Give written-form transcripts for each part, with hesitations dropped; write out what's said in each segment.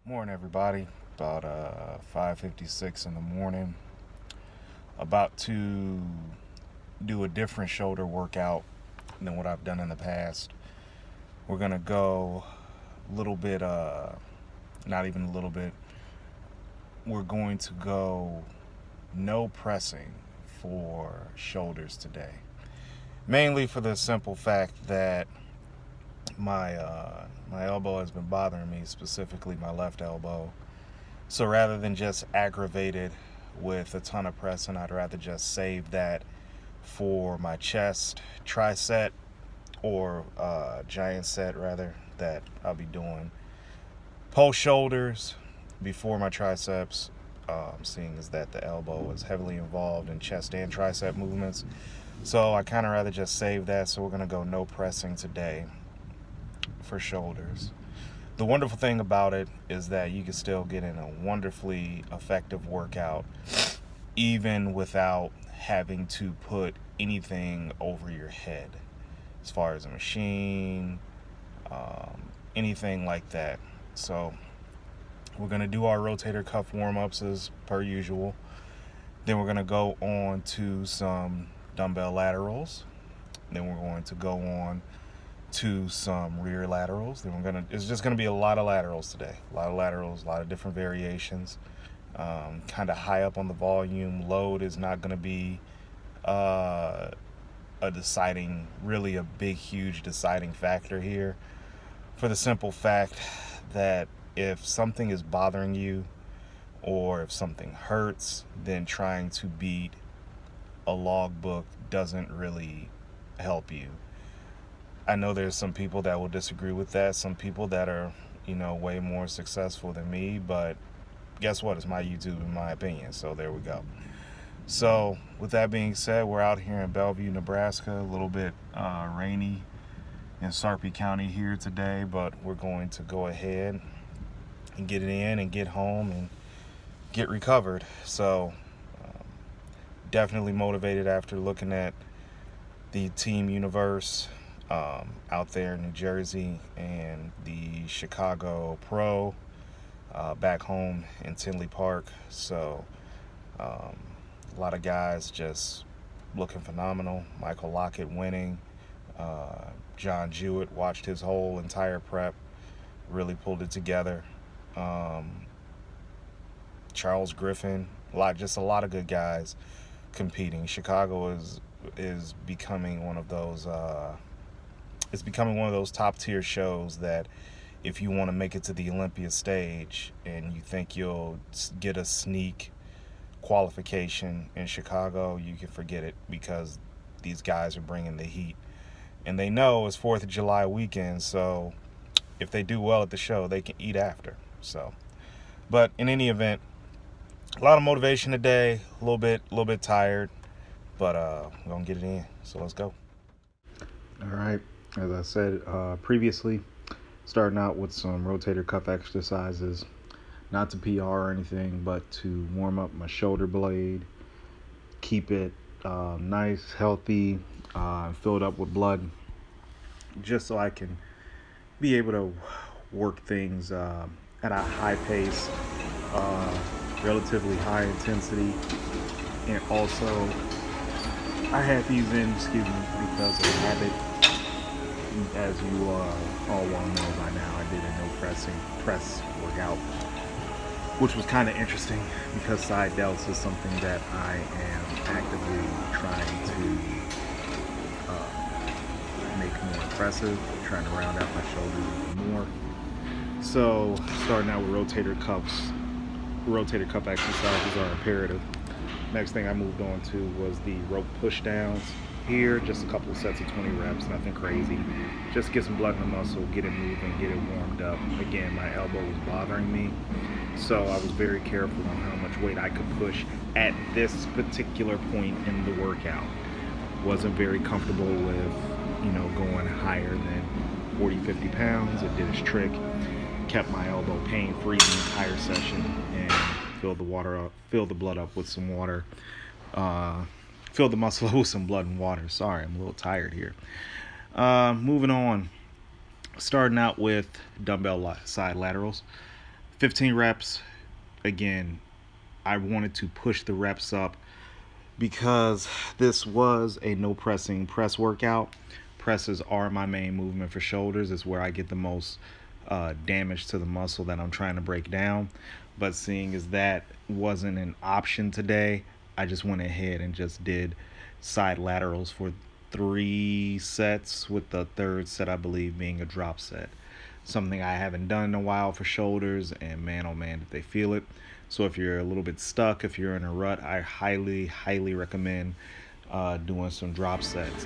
Morning, everybody. About 5:56 in the morning. About to do a different shoulder workout than what I've done in the past. We're gonna go a little bit, not even a little bit. We're going to go no pressing for shoulders today. Mainly for the simple fact that my elbow has been bothering me, specifically my left elbow. So rather than just aggravate it with a ton of pressing, I'd rather just save that for my chest tricep or giant set rather that I'll be doing post shoulders before my triceps. Seeing as that the elbow is heavily involved in chest and tricep movements, so I kind of rather just save that. So we're gonna go no pressing today for shoulders. The wonderful thing about it is that you can still get in a wonderfully effective workout even without having to put anything over your head as far as a machine, anything like that. So we're going to do our rotator cuff warm-ups as per usual. Then we're going to go on to some dumbbell laterals. Then we're going to go on to some rear laterals. Then it's just going to be a lot of laterals today. A lot of laterals, a lot of different variations. Kind of high up on the volume. Load is not going to be a big, huge deciding factor here, for the simple fact that if something is bothering you or if something hurts, then trying to beat a logbook doesn't really help you. I know there's some people that will disagree with that, some people that are, way more successful than me, but guess what? It's my YouTube, in my opinion, so there we go. So with that being said, we're out here in Bellevue, Nebraska, a little bit rainy in Sarpy County here today, but we're going to go ahead and get it in and get home and get recovered. So definitely motivated after looking at the Team Universe out there in New Jersey and the Chicago Pro back home in Tinley Park. So a lot of guys just looking phenomenal. Michael Lockett winning. John Jewett watched his whole entire prep, really pulled it together. Charles Griffin, a lot of good guys competing. Chicago is becoming one of those. It's becoming one of those top tier shows that if you want to make it to the Olympia stage and you think you'll get a sneak qualification in Chicago, you can forget it, because these guys are bringing the heat. And they know it's 4th of July weekend, so if they do well at the show, they can eat after. So, but in any event, a lot of motivation today, a little bit tired, but we're going to get it in. So let's go. All right. As I said previously, starting out with some rotator cuff exercises, not to PR or anything, but to warm up my shoulder blade, keep it nice, healthy, filled up with blood, just so I can be able to work things at a high pace, relatively high intensity. And also, I had these in, because of habit. As you all well know by now, I did a no press workout, which was kind of interesting because side delts is something that I am actively trying to make more impressive, trying to round out my shoulders even more. So starting out with rotator cuff exercises are imperative. Next thing I moved on to was the rope push downs. Here, just a couple of sets of 20 reps, nothing crazy. Just get some blood in the muscle, get it moving, get it warmed up. Again, my elbow was bothering me, so I was very careful on how much weight I could push at this particular point in the workout. Wasn't very comfortable with, going higher than 40, 50 pounds. It did its trick. Kept my elbow pain-free the entire session and filled the blood up with some water. Fill the muscle with some blood and water. Sorry, I'm a little tired here. Moving on. Starting out with dumbbell side laterals. 15 reps. Again, I wanted to push the reps up because this was a no pressing press workout. Presses are my main movement for shoulders. It's where I get the most damage to the muscle that I'm trying to break down. But seeing as that wasn't an option today, I just went ahead and just did side laterals for 3 sets, with the third set, I believe, being a drop set. Something I haven't done in a while for shoulders, and man, oh man, did they feel it. So if you're a little bit stuck, if you're in a rut, I highly, highly recommend doing some drop sets.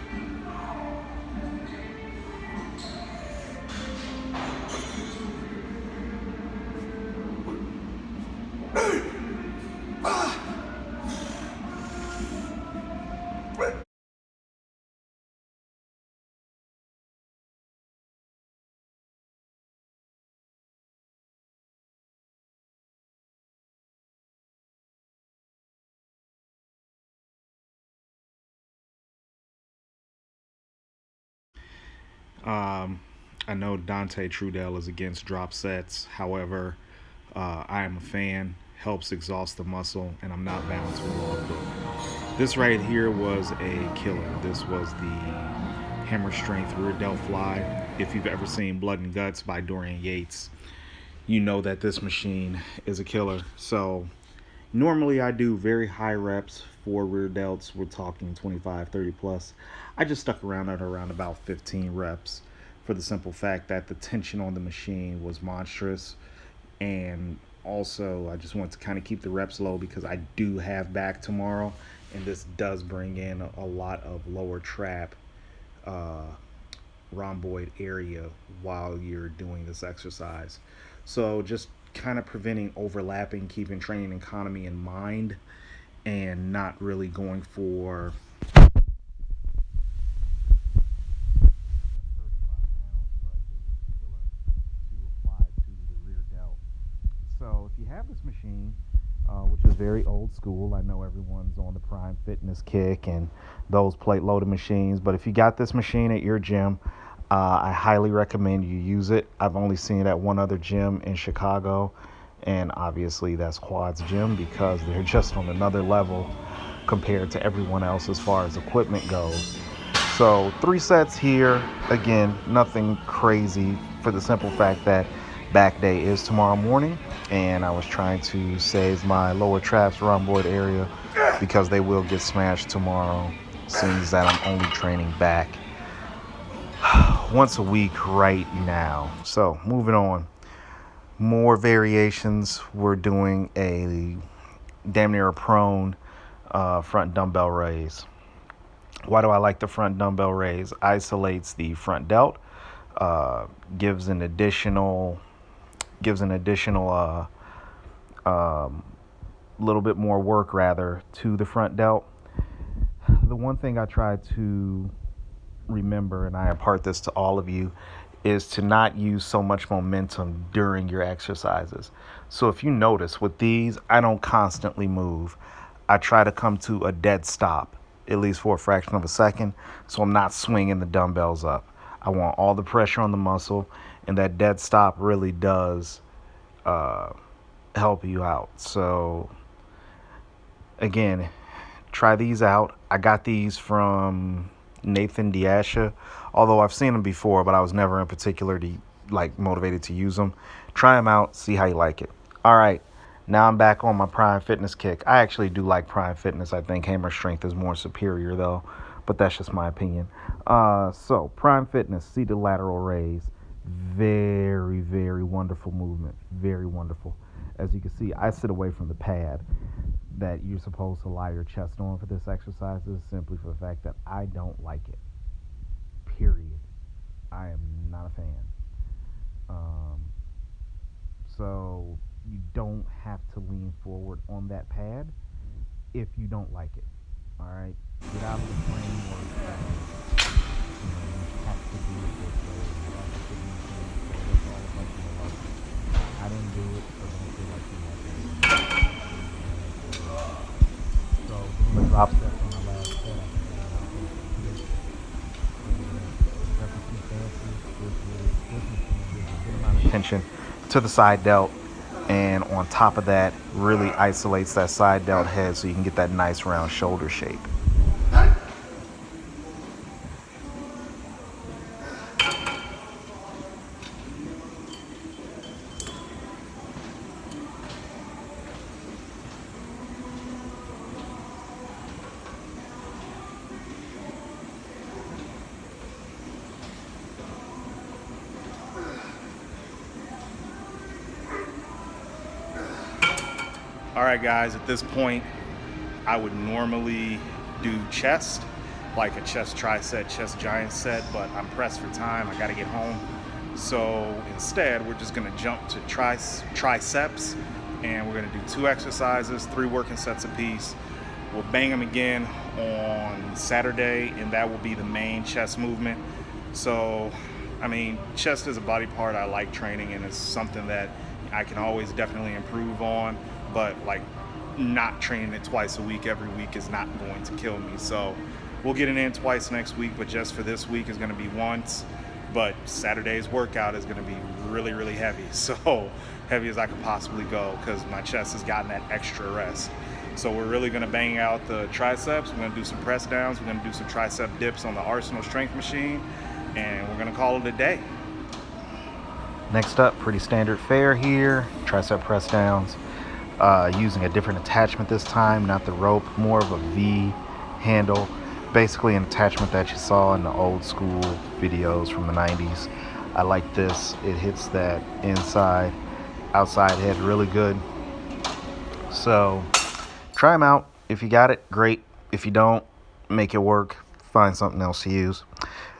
Um, I know Dante Trudell is against drop sets. However, I am a fan. Helps exhaust the muscle, and I'm not bound to a logbook. This right here was a killer. This was the hammer strength rear delt fly. If you've ever seen Blood and Guts by Dorian Yates, you know that this machine is a killer. So normally I do very high reps for rear delts. We're talking 25, 30 plus. I just stuck around at around about 15 reps for the simple fact that the tension on the machine was monstrous. And also, I just want to kind of keep the reps low because I do have back tomorrow, and this does bring in a lot of lower trap uh, rhomboid area while you're doing this exercise. So just kind of preventing overlapping, keeping training economy in mind, and not really going for 35 pounds, but it was killer to apply to the rear delt. So if you have this machine, which is very old school, I know everyone's on the Prime Fitness kick and those plate loaded machines, but if you got this machine at your gym, I highly recommend you use it. I've only seen it at one other gym in Chicago, and obviously that's Quad's gym because they're just on another level compared to everyone else as far as equipment goes. So 3 sets here. Again, nothing crazy for the simple fact that back day is tomorrow morning, and I was trying to save my lower traps rhomboid area because they will get smashed tomorrow, seeing that I'm only training back once a week right now. So moving on, more variations. We're doing a damn near a prone front dumbbell raise. Why do I like the front dumbbell raise? Isolates the front delt, uh, gives an additional little bit more work rather to the front delt. The one thing I try to remember, and I impart this to all of you, is to not use so much momentum during your exercises. So if you notice with these, I don't constantly move. I try to come to a dead stop, at least for a fraction of a second, so I'm not swinging the dumbbells up. I want all the pressure on the muscle, and that dead stop really does help you out. So again, try these out. I got these from Nathan Diasha, although I've seen them before, but I was never in particular motivated to use them. Try them out, see how you like it. All right, now I'm back on my Prime Fitness kick. I actually do like Prime Fitness. I think Hammer Strength is more superior though, but that's just my opinion. So Prime Fitness, seated lateral raise, very, very wonderful movement, very wonderful. As you can see, I sit away from the pad that you're supposed to lie your chest on for this exercise. This is simply for the fact that I don't like it. Period. I am not a fan. So you don't have to lean forward on that pad if you don't like it. All right, get out of the framework that you have to do it this way. You have to do things this way. That's all about your life. I didn't do it, so don't feel like you have to. So doing the drop step on the last set, I think nothing too fancy. Just really this machine gives a good amount of tension to the side delt. And on top of that, really isolates that side delt head so you can get that nice round shoulder shape. All right, guys, at this point, I would normally do chest, like a chest tri-set, chest giant set, but I'm pressed for time. I got to get home. So instead, we're just going to jump to triceps, and we're going to do 2 exercises, 3 working sets apiece. We'll bang them again on Saturday, and that will be the main chest movement. So, I mean, chest is a body part I like training, and it's something that I can always definitely improve on, but like not training it twice a week every week is not going to kill me. So we'll get it in twice next week, but just for this week is going to be once. But Saturday's workout is going to be really, really heavy. So heavy as I could possibly go because my chest has gotten that extra rest. So we're really going to bang out the triceps. We're going to do some press downs. We're going to do some tricep dips on the Arsenal strength machine, and we're going to call it a day. Next up, pretty standard fare here, tricep press downs. Using a different attachment this time, not the rope, more of a V handle. Basically an attachment that you saw in the old school videos from the 90s. I like this. It hits that inside, outside head really good. So try them out. If you got it, great. If you don't, make it work. Find something else to use.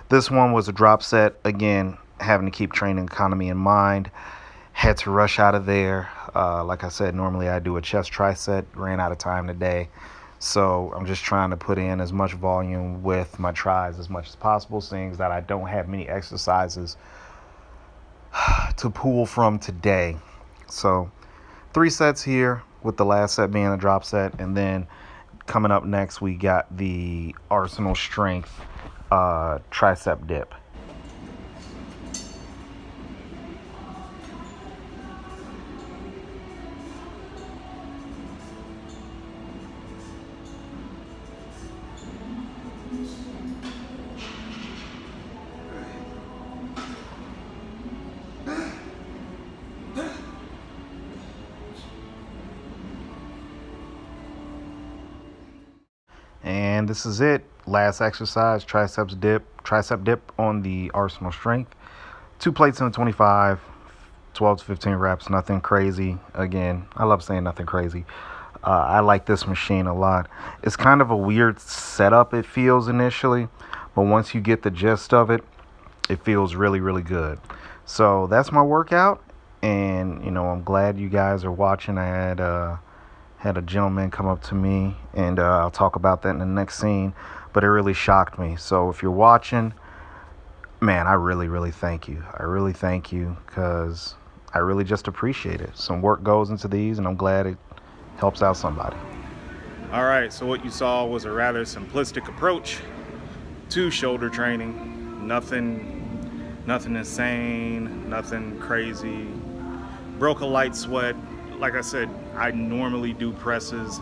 This one was a drop set. Again, having to keep training economy in mind. Had to rush out of there. Like I said, normally I do a chest tricep. Ran out of time today. So I'm just trying to put in as much volume with my tries as much as possible, seeing that I don't have many exercises to pull from today. So 3 sets here, with the last set being a drop set. And then coming up next, we got the Arsenal Strength tricep dip. And this is it. Last exercise, tricep dip on the Arsenal Strength. 2 plates in 25, 12 to 15 reps, nothing crazy. Again, I love saying nothing crazy. I like this machine a lot. It's kind of a weird setup, it feels initially, but once you get the gist of it, it feels really, really good. So that's my workout, and I'm glad you guys are watching. I had a gentleman come up to me, and I'll talk about that in the next scene, but it really shocked me. So if you're watching, man, I really, really thank you. I really thank you because I really just appreciate it. Some work goes into these, and I'm glad it helps out somebody. All right, so what you saw was a rather simplistic approach to shoulder training. Nothing insane, nothing crazy. Broke a light sweat. Like I said, I normally do presses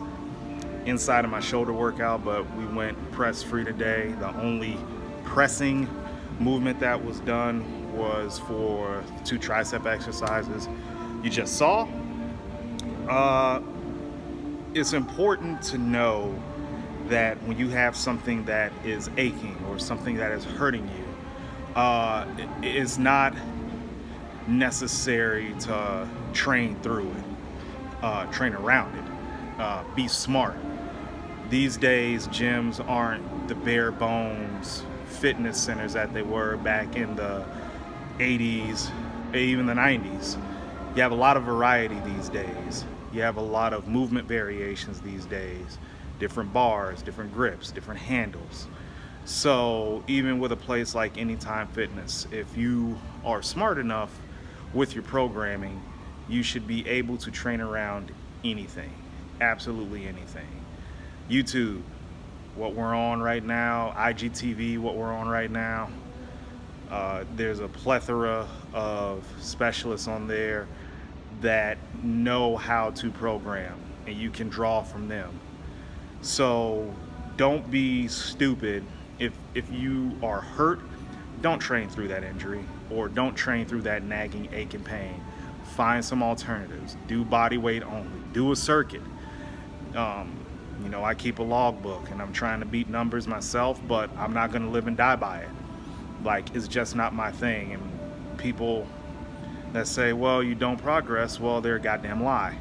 inside of my shoulder workout, but we went press free today. The only pressing movement that was done was for 2 tricep exercises you just saw. It's important to know that when you have something that is aching or something that is hurting you, it's not necessary to train through it, train around it, be smart. These days, gyms aren't the bare bones fitness centers that they were back in the 80s, even the 90s. You have a lot of variety these days. You have a lot of movement variations these days, different bars, different grips, different handles. So even with a place like Anytime Fitness, if you are smart enough with your programming, you should be able to train around anything, absolutely anything. YouTube, what we're on right now, IGTV, what we're on right now. There's a plethora of specialists on there that know how to program, and you can draw from them. So don't be stupid. If you are hurt, don't train through that injury, or don't train through that nagging ache and pain. Find some alternatives. Do body weight only. Do a circuit. You know, I keep a logbook, and I'm trying to beat numbers myself, but I'm not going to live and die by it. Like, it's just not my thing. And people that say, well, you don't progress, well, they're a goddamn lie.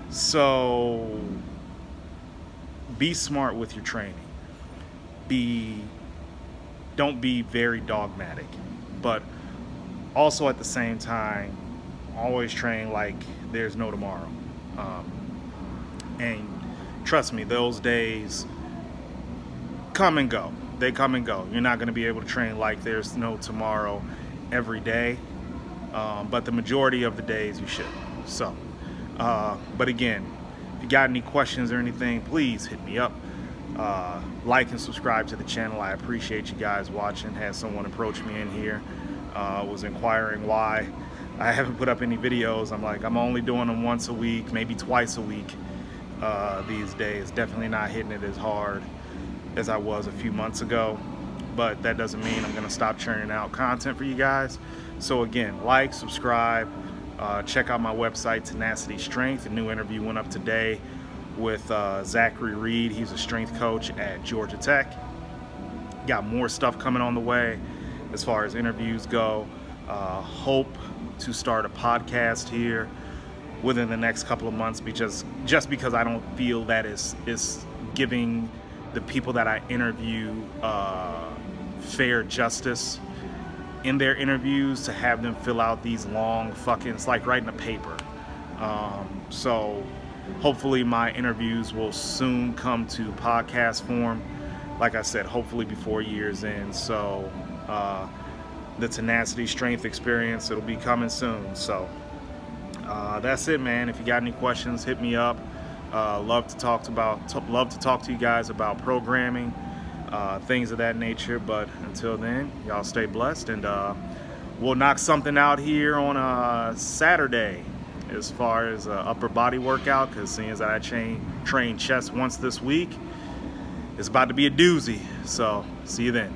So be smart with your training. Don't be very dogmatic, but also at the same time, always train like there's no tomorrow. And trust me, those days come and go. They come and go. You're not going to be able to train like there's no tomorrow every day, but the majority of the days you should. So, but again, if you got any questions or anything, please hit me up. Like and subscribe to the channel. I appreciate you guys watching. Had someone approach me in here, was inquiring why I haven't put up any videos. I'm like, I'm only doing them once a week, maybe twice a week these days. Definitely not hitting it as hard as I was a few months ago, but that doesn't mean I'm gonna stop churning out content for you guys. So again, like, subscribe, check out my website, Tenacity Strength. A new interview went up today with Zachary Reed. He's a strength coach at Georgia Tech. Got more stuff coming on the way as far as interviews go. Hope to start a podcast here within the next couple of months, because I don't feel that is giving the people that I interview fair justice in their interviews, to have them fill out these long fucking, it's like writing a paper. So hopefully my interviews will soon come to podcast form. Like I said, hopefully before year's end. So the Tenacity Strength Experience, it'll be coming soon. So that's it, man. If you got any questions, hit me up. Love to talk to you guys about programming, things of that nature. But until then, y'all stay blessed, and we'll knock something out here on a Saturday as far as upper body workout, because seeing as I train chest once this week, it's about to be a doozy. So see you then.